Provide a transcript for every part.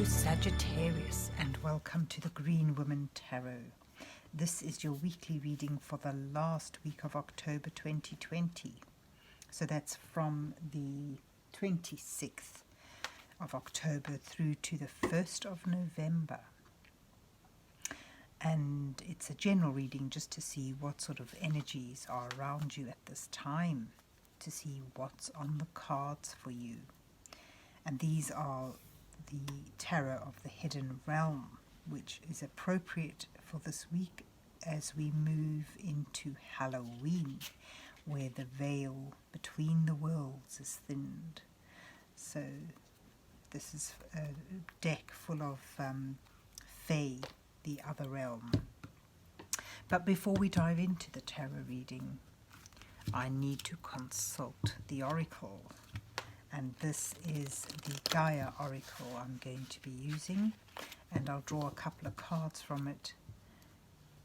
Sagittarius, and welcome to the Green Woman Tarot. This is your weekly reading for the last week of October 2020. So that's from the 26th of October through to the 1st of November. And it's a general reading just to see what sort of energies are around you at this time, to see what's on the cards for you. And these are the Tarot of the Hidden Realm, which is appropriate for this week as we move into Halloween, where the veil between the worlds is thinned. So this is a deck full of Fae, the other realm. But before we dive into the tarot reading, I need to consult the Oracle. And this is the Gaia Oracle I'm going to be using, and I'll draw a couple of cards from it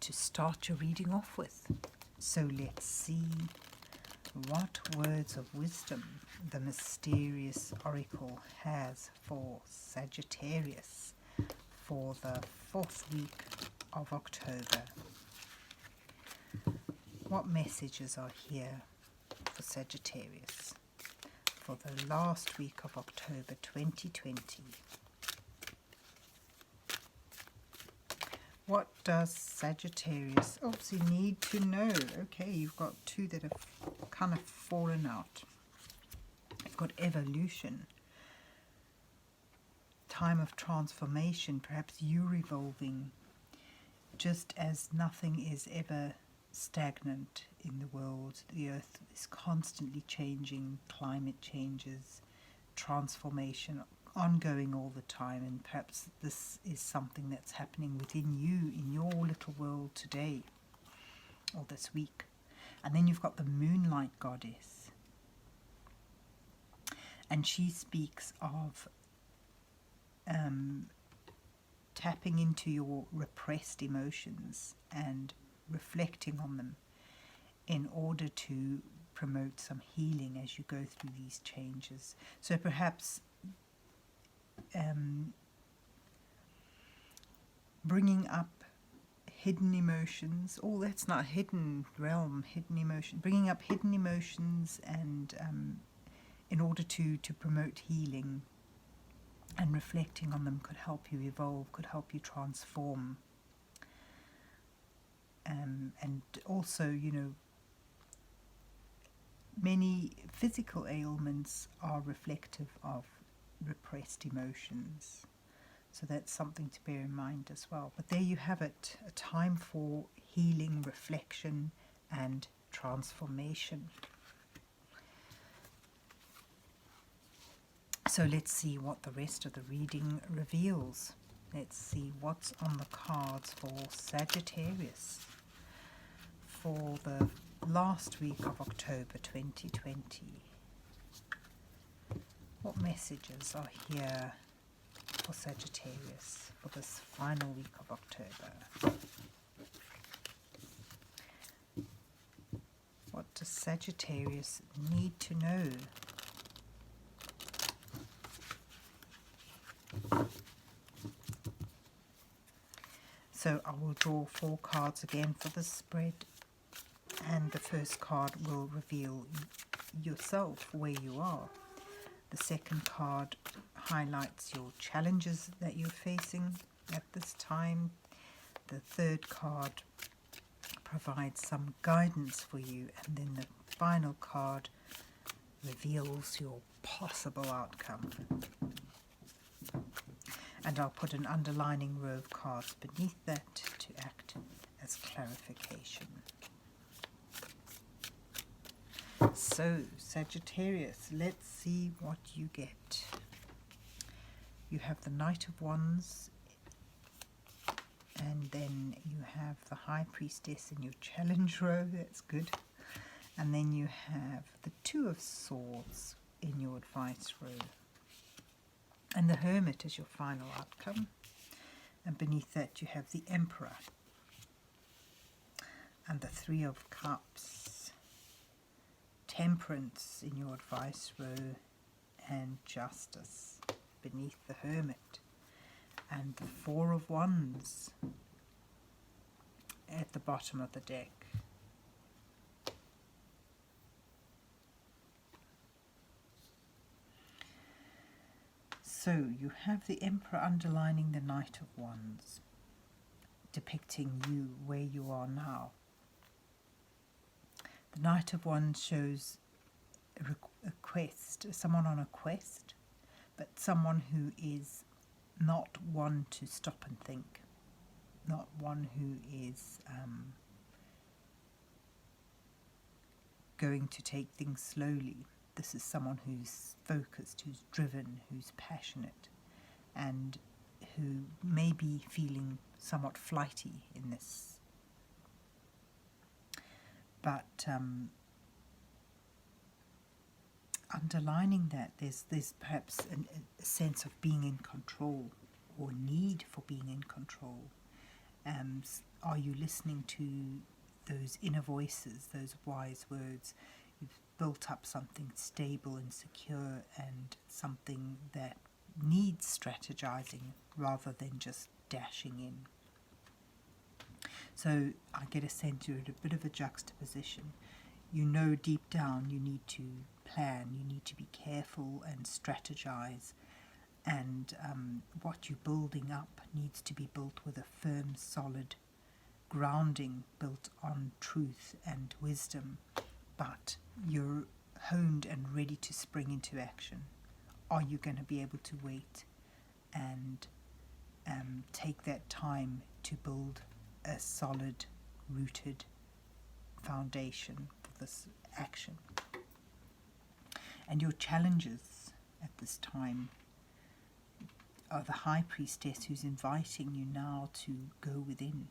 to start your reading off with. So let's see what words of wisdom the mysterious Oracle has for Sagittarius for the 4th week of October. What messages are here for Sagittarius for the last week of October 2020. What does Sagittarius obviously need to know? Okay, you've got two that have kind of fallen out. You've got evolution, time of transformation, perhaps you evolving, just as nothing is ever stagnant in the world. The earth is constantly changing, climate changes, transformation ongoing all the time, and perhaps this is something that's happening within you in your little world today or this week. And then you've got the Moonlight Goddess, and she speaks of tapping into your repressed emotions and reflecting on them in order to promote some healing as you go through these changes. So perhaps bringing up hidden emotions, that's not hidden realm, hidden emotion, bringing up hidden emotions and in order to promote healing, and reflecting on them could help you evolve, could help you transform. And also, many physical ailments are reflective of repressed emotions. So that's something to bear in mind as well. But there you have it, a time for healing, reflection, and transformation. So let's see what the rest of the reading reveals. Let's see what's on the cards for Sagittarius for the last week of October 2020. What messages are here for Sagittarius for this final week of October? What does Sagittarius need to know? So I will draw 4 cards again for this spread, and the first card will reveal yourself, where you are. The second card highlights your challenges that you're facing at this time. The third card provides some guidance for you, and then the final card reveals your possible outcome. And I'll put an underlining row of cards beneath that to act as clarification. So, Sagittarius, let's see what you get. You have the Knight of Wands, and then you have the High Priestess in your challenge row. That's good. And then you have the Two of Swords in your advice row. And the Hermit is your final outcome. And beneath that you have the Emperor and the Three of Cups, Temperance in your advice row, and Justice beneath the Hermit. and the Four of Wands at the bottom of the deck. So you have the Emperor underlining the Knight of Wands, depicting you where you are now. The Knight of Wands shows a quest, someone on a quest, but someone who is not one to stop and think, not one who is going to take things slowly. This is someone who's focused, who's driven, who's passionate, and who may be feeling somewhat flighty in this. But underlining that, there's perhaps a sense of being in control, or need for being in control. Are you listening to those inner voices, those wise words? You've built up something stable and secure, and something that needs strategizing rather than just dashing in. So I get a sense you're at a bit of a juxtaposition. You know deep down you need to plan, you need to be careful and strategize, and what you're building up needs to be built with a firm, solid grounding built on truth and wisdom, but you're honed and ready to spring into action. Are you going to be able to wait and take that time to build a solid, rooted foundation for this action? And your challenges at this time are the High Priestess, who's inviting you now to go within,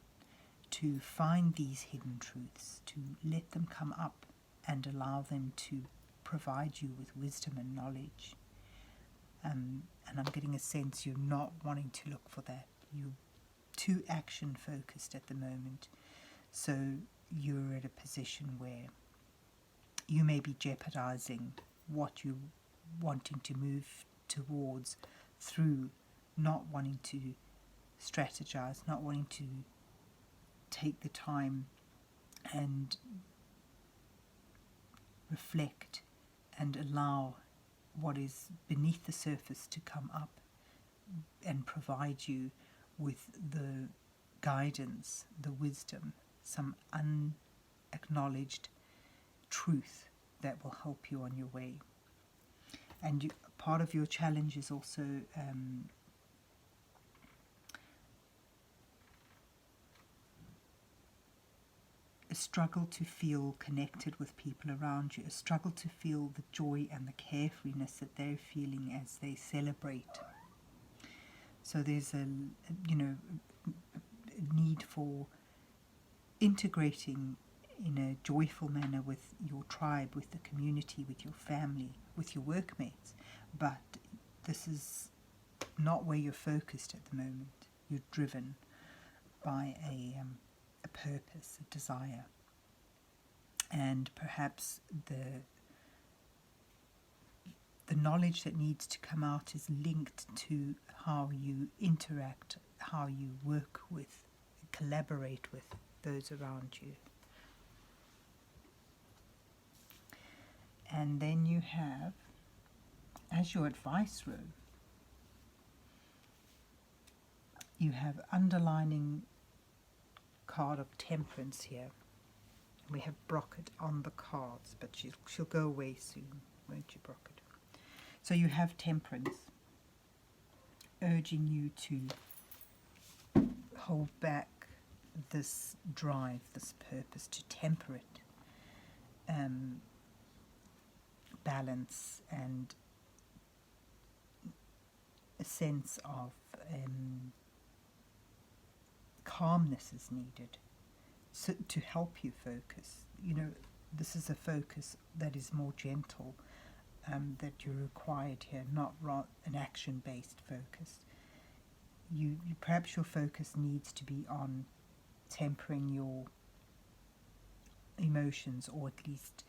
to find these hidden truths, to let them come up and allow them to provide you with wisdom and knowledge. And I'm getting a sense you're not wanting to look for that. You're too action focused at the moment. So you're at a position where you may be jeopardizing what you're wanting to move towards through not wanting to strategize, not wanting to take the time and reflect and allow what is beneath the surface to come up and provide you with the guidance, the wisdom, some unacknowledged truth that will help you on your way. And part of your challenge is also a struggle to feel connected with people around you, a struggle to feel the joy and the carefreeness that they're feeling as they celebrate. So there's a need for integrating in a joyful manner with your tribe, with the community, with your family, with your workmates. But this is not where you're focused at the moment. You're driven by a purpose, a desire. And perhaps the knowledge that needs to come out is linked to how you interact, how you work with, collaborate with those around you. And then you have, as your advice row, you have underlining card of Temperance here. We have Brocket on the cards, but she'll go away soon, won't you, Brocket? So you have Temperance urging you to hold back this drive, this purpose, to temper it, balance, and a sense of calmness is needed so to help you focus. You know, this is a focus that is more gentle, that you're required here, not an action-based focus. You perhaps your focus needs to be on tempering your emotions, or at least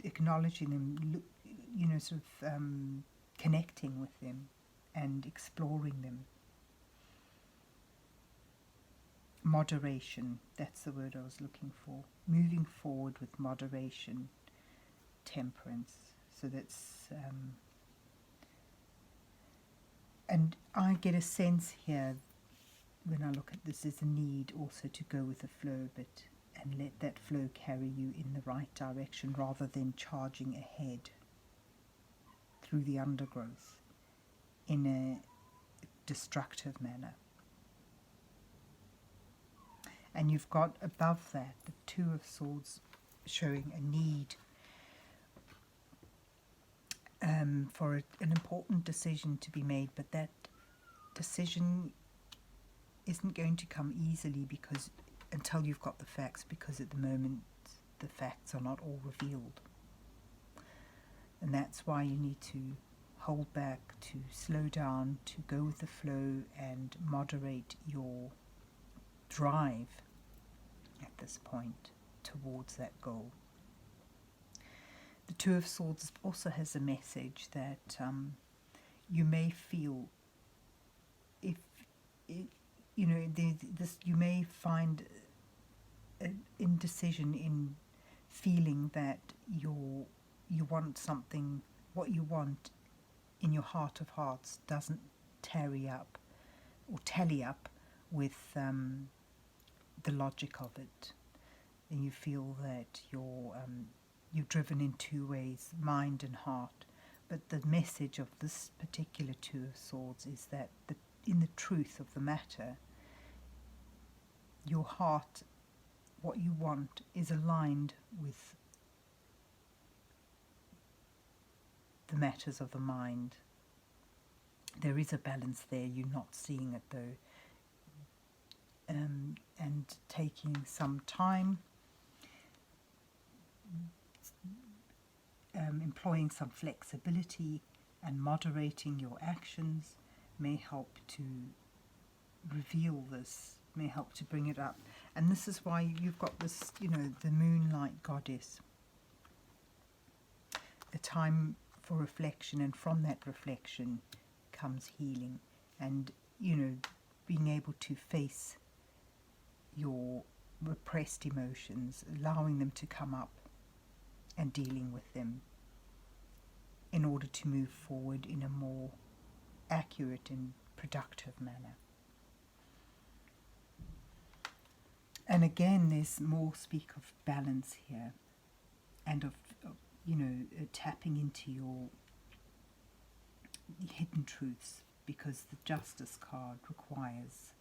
acknowledging them, connecting with them and exploring them. Moderation, that's the word I was looking for. Moving forward with moderation, temperance. So that's, and I get a sense here when I look at this, there's a need also to go with the flow a bit and let that flow carry you in the right direction rather than charging ahead through the undergrowth in a destructive manner. And you've got above that the Two of Swords showing a need for an important decision to be made, but that decision isn't going to come easily because until you've got the facts, because at the moment the facts are not all revealed. And that's why you need to hold back, to slow down, to go with the flow and moderate your drive at this point towards that goal. The Two of Swords also has a message that you may feel, if it, you know, this, you may find an indecision in feeling that you want something, what you want in your heart of hearts doesn't tally up with the logic of it, and you feel that you're driven in two ways, mind and heart. But the message of this particular Two of Swords is that in the truth of the matter, your heart, what you want, is aligned with the matters of the mind. There is a balance there, you're not seeing it though. And taking some time, employing some flexibility and moderating your actions may help to reveal this, may help to bring it up. And this is why you've got this, you know, the moonlight goddess, a time for reflection, and from that reflection comes healing and, you know, being able to face your repressed emotions, allowing them to come up and dealing with them in order to move forward in a more accurate and productive manner. And again, there's more speak of balance here and of you know, tapping into your hidden truths, because the Justice card requires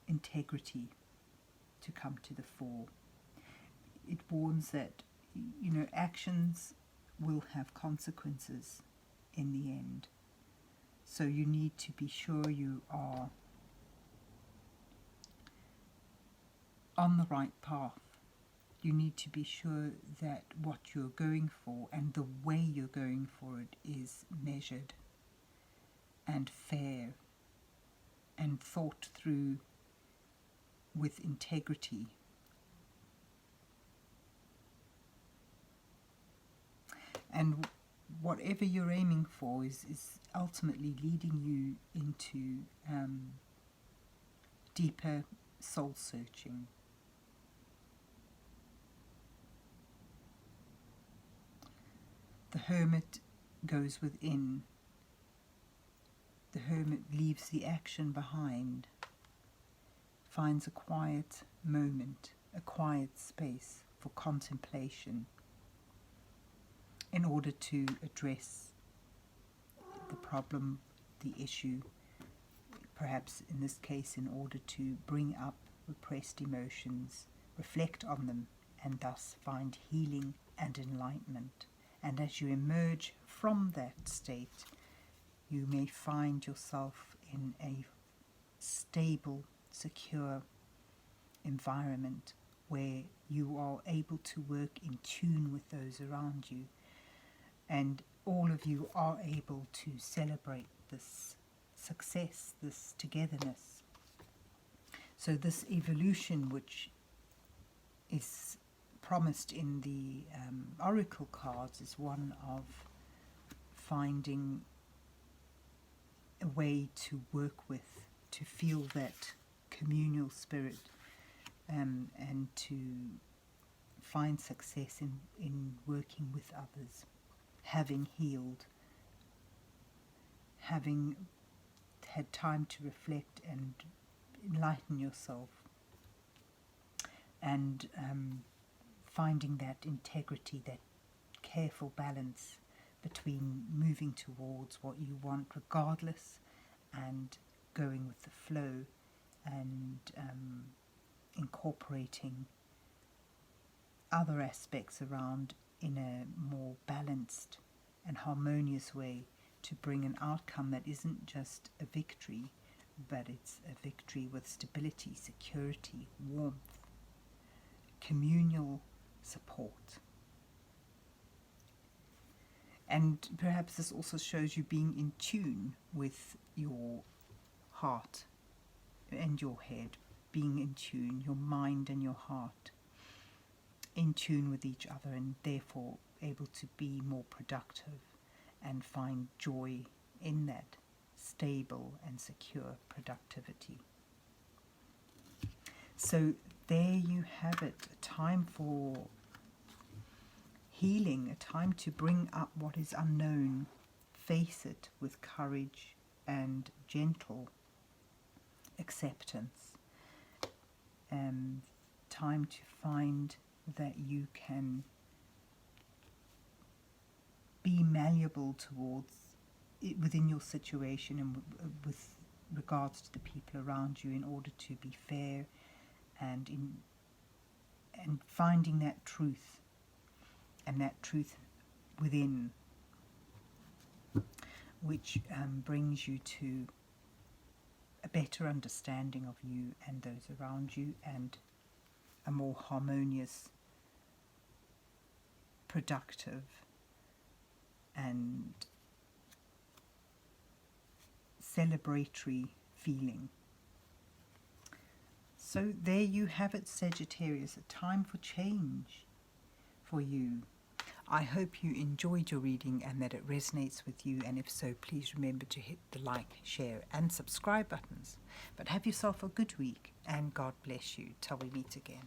integrity to come to the fore. It warns that, you know, actions will have consequences in the end. So you need to be sure you are on the right path. You need to be sure that what you're going for and the way you're going for it is measured and fair and thought through with integrity. And whatever you're aiming for is ultimately leading you into deeper soul searching. The Hermit goes within. The Hermit leaves the action behind, finds a quiet moment, a quiet space for contemplation in order to address the problem, the issue, perhaps in this case in order to bring up repressed emotions, reflect on them, and thus find healing and enlightenment. And as you emerge from that state, you may find yourself in a stable, secure environment where you are able to work in tune with those around you. And all of you are able to celebrate this success, this togetherness. So this evolution, which is promised in the Oracle cards, is one of finding a way to work with, to feel that communal spirit, and to find success in working with others, having healed, having had time to reflect and enlighten yourself, and finding that integrity, that careful balance between moving towards what you want regardless and going with the flow, and incorporating other aspects around in a more balanced and harmonious way to bring an outcome that isn't just a victory, but it's a victory with stability, security, warmth, communal support. And perhaps this also shows you being in tune with your heart and your head, being in tune, your mind and your heart, in tune with each other, and therefore able to be more productive and find joy in that stable and secure productivity. So there you have it, a time for healing, a time to bring up what is unknown, face it with courage and gentle acceptance, time to find that you can be malleable towards it within your situation and with regards to the people around you, in order to be fair, and finding that truth, and that truth within, which brings you to a better understanding of you and those around you, and a more harmonious, productive and celebratory feeling. So there you have it, Sagittarius, a time for change for you. I hope you enjoyed your reading and that it resonates with you, and if so, please remember to hit the like, share and subscribe buttons. But have yourself a good week, and God bless you till we meet again.